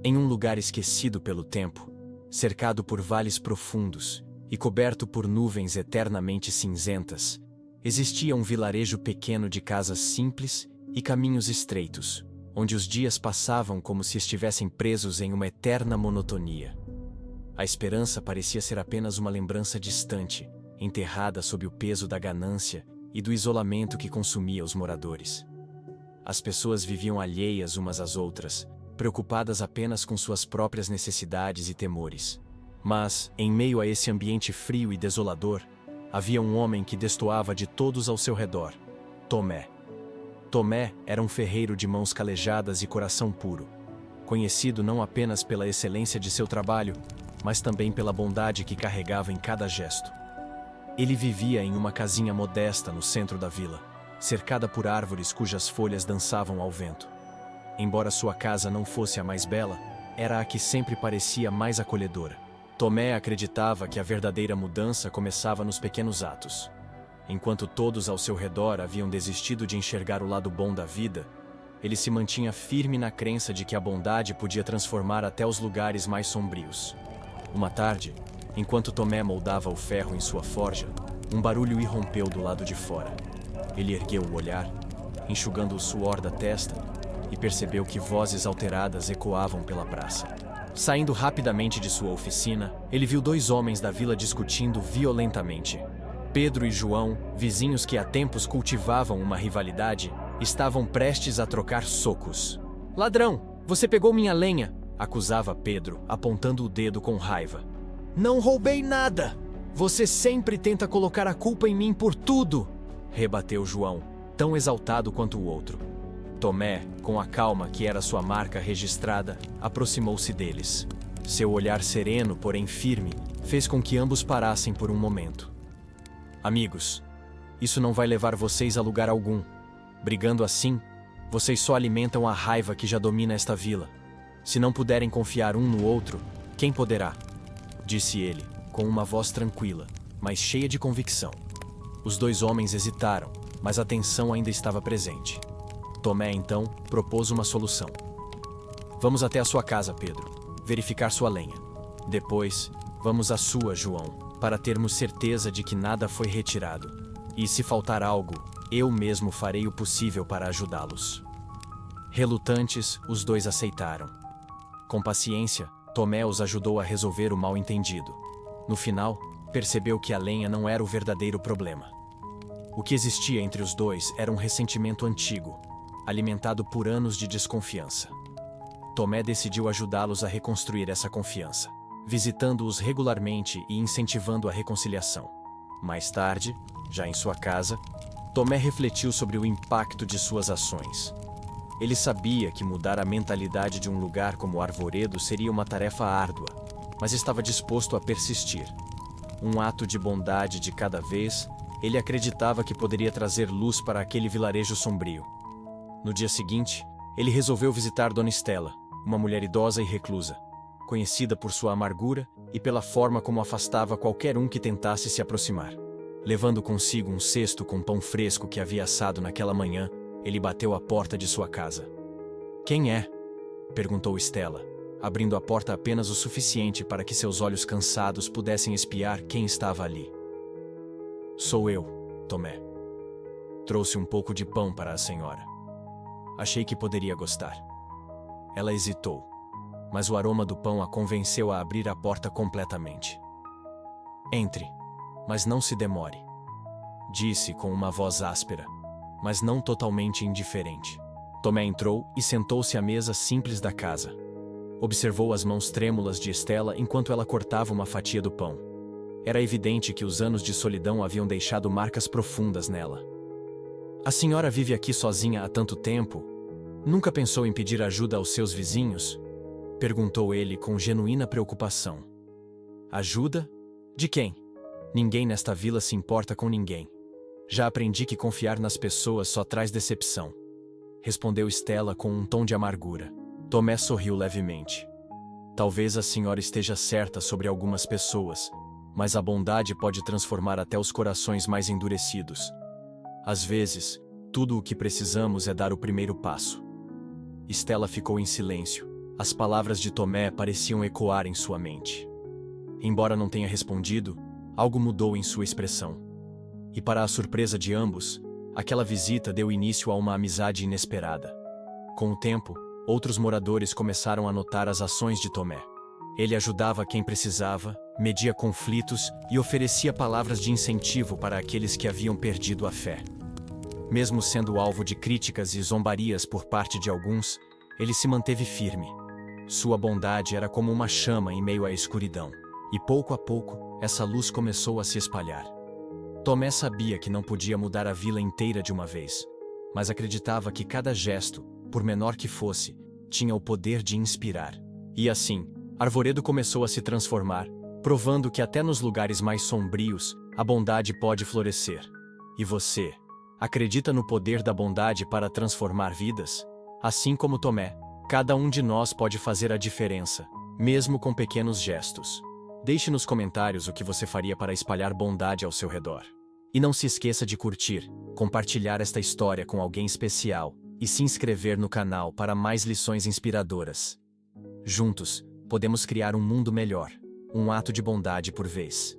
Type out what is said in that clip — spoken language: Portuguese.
Em um lugar esquecido pelo tempo, cercado por vales profundos e coberto por nuvens eternamente cinzentas, existia um vilarejo pequeno de casas simples e caminhos estreitos, onde os dias passavam como se estivessem presos em uma eterna monotonia. A esperança parecia ser apenas uma lembrança distante, enterrada sob o peso da ganância e do isolamento que consumia os moradores. As pessoas viviam alheias umas às outras, preocupadas apenas com suas próprias necessidades e temores. Mas, em meio a esse ambiente frio e desolador, havia um homem que destoava de todos ao seu redor: Tomé. Tomé era um ferreiro de mãos calejadas e coração puro, conhecido não apenas pela excelência de seu trabalho, mas também pela bondade que carregava em cada gesto. Ele vivia em uma casinha modesta no centro da vila, cercada por árvores cujas folhas dançavam ao vento. Embora sua casa não fosse a mais bela, era a que sempre parecia mais acolhedora. Tomé acreditava que a verdadeira mudança começava nos pequenos atos. Enquanto todos ao seu redor haviam desistido de enxergar o lado bom da vida, ele se mantinha firme na crença de que a bondade podia transformar até os lugares mais sombrios. Uma tarde, enquanto Tomé moldava o ferro em sua forja, um barulho irrompeu do lado de fora. Ele ergueu o olhar, enxugando o suor da testa, e percebeu que vozes alteradas ecoavam pela praça. Saindo rapidamente de sua oficina, ele viu dois homens da vila discutindo violentamente. Pedro e João, vizinhos que há tempos cultivavam uma rivalidade, estavam prestes a trocar socos. "Ladrão, você pegou minha lenha!" acusava Pedro, apontando o dedo com raiva. "Não roubei nada! Você sempre tenta colocar a culpa em mim por tudo!" rebateu João, tão exaltado quanto o outro. Tomé, com a calma que era sua marca registrada, aproximou-se deles. Seu olhar sereno, porém firme, fez com que ambos parassem por um momento. "Amigos, isso não vai levar vocês a lugar algum. Brigando assim, vocês só alimentam a raiva que já domina esta vila. Se não puderem confiar um no outro, quem poderá?" disse ele, com uma voz tranquila, mas cheia de convicção. Os dois homens hesitaram, mas a tensão ainda estava presente. Tomé, então, propôs uma solução. "Vamos até a sua casa, Pedro, verificar sua lenha. Depois, vamos à sua, João, para termos certeza de que nada foi retirado. E se faltar algo, eu mesmo farei o possível para ajudá-los." Relutantes, os dois aceitaram. Com paciência, Tomé os ajudou a resolver o mal-entendido. No final, percebeu que a lenha não era o verdadeiro problema. O que existia entre os dois era um ressentimento antigo, alimentado por anos de desconfiança. Tomé decidiu ajudá-los a reconstruir essa confiança, visitando-os regularmente e incentivando a reconciliação. Mais tarde, já em sua casa, Tomé refletiu sobre o impacto de suas ações. Ele sabia que mudar a mentalidade de um lugar como Arvoredo seria uma tarefa árdua, mas estava disposto a persistir. Um ato de bondade de cada vez, ele acreditava que poderia trazer luz para aquele vilarejo sombrio. No dia seguinte, ele resolveu visitar Dona Estela, uma mulher idosa e reclusa, conhecida por sua amargura e pela forma como afastava qualquer um que tentasse se aproximar. Levando consigo um cesto com pão fresco que havia assado naquela manhã, ele bateu à porta de sua casa. "Quem é?" perguntou Estela, abrindo a porta apenas o suficiente para que seus olhos cansados pudessem espiar quem estava ali. "Sou eu, Tomé. Trouxe um pouco de pão para a senhora. Achei que poderia gostar." Ela hesitou, mas o aroma do pão a convenceu a abrir a porta completamente. "Entre, mas não se demore", disse com uma voz áspera, mas não totalmente indiferente. Tomé entrou e sentou-se à mesa simples da casa. Observou as mãos trêmulas de Estela enquanto ela cortava uma fatia do pão. Era evidente que os anos de solidão haviam deixado marcas profundas nela. "A senhora vive aqui sozinha há tanto tempo? Nunca pensou em pedir ajuda aos seus vizinhos?" perguntou ele com genuína preocupação. "Ajuda? De quem? Ninguém nesta vila se importa com ninguém. Já aprendi que confiar nas pessoas só traz decepção", respondeu Estela com um tom de amargura. Tomé sorriu levemente. "Talvez a senhora esteja certa sobre algumas pessoas, mas a bondade pode transformar até os corações mais endurecidos. Às vezes, tudo o que precisamos é dar o primeiro passo." Estela ficou em silêncio, As palavras de Tomé pareciam ecoar em sua mente. Embora não tenha respondido, algo mudou em sua expressão. E para a surpresa de ambos, aquela visita deu início a uma amizade inesperada. Com o tempo, outros moradores começaram a notar as ações de Tomé. Ele ajudava quem precisava, media conflitos e oferecia palavras de incentivo para aqueles que haviam perdido a fé. Mesmo sendo alvo de críticas e zombarias por parte de alguns, ele se manteve firme. Sua bondade era como uma chama em meio à escuridão, e pouco a pouco, essa luz começou a se espalhar. Tomé sabia que não podia mudar a vila inteira de uma vez, mas acreditava que cada gesto, por menor que fosse, tinha o poder de inspirar. E assim, Arvoredo começou a se transformar, provando que até nos lugares mais sombrios, a bondade pode florescer. E você, acredita no poder da bondade para transformar vidas? Assim como Tomé, cada um de nós pode fazer a diferença, mesmo com pequenos gestos. Deixe nos comentários o que você faria para espalhar bondade ao seu redor. E não se esqueça de curtir, compartilhar esta história com alguém especial e se inscrever no canal para mais lições inspiradoras. Juntos, podemos criar um mundo melhor, um ato de bondade por vez.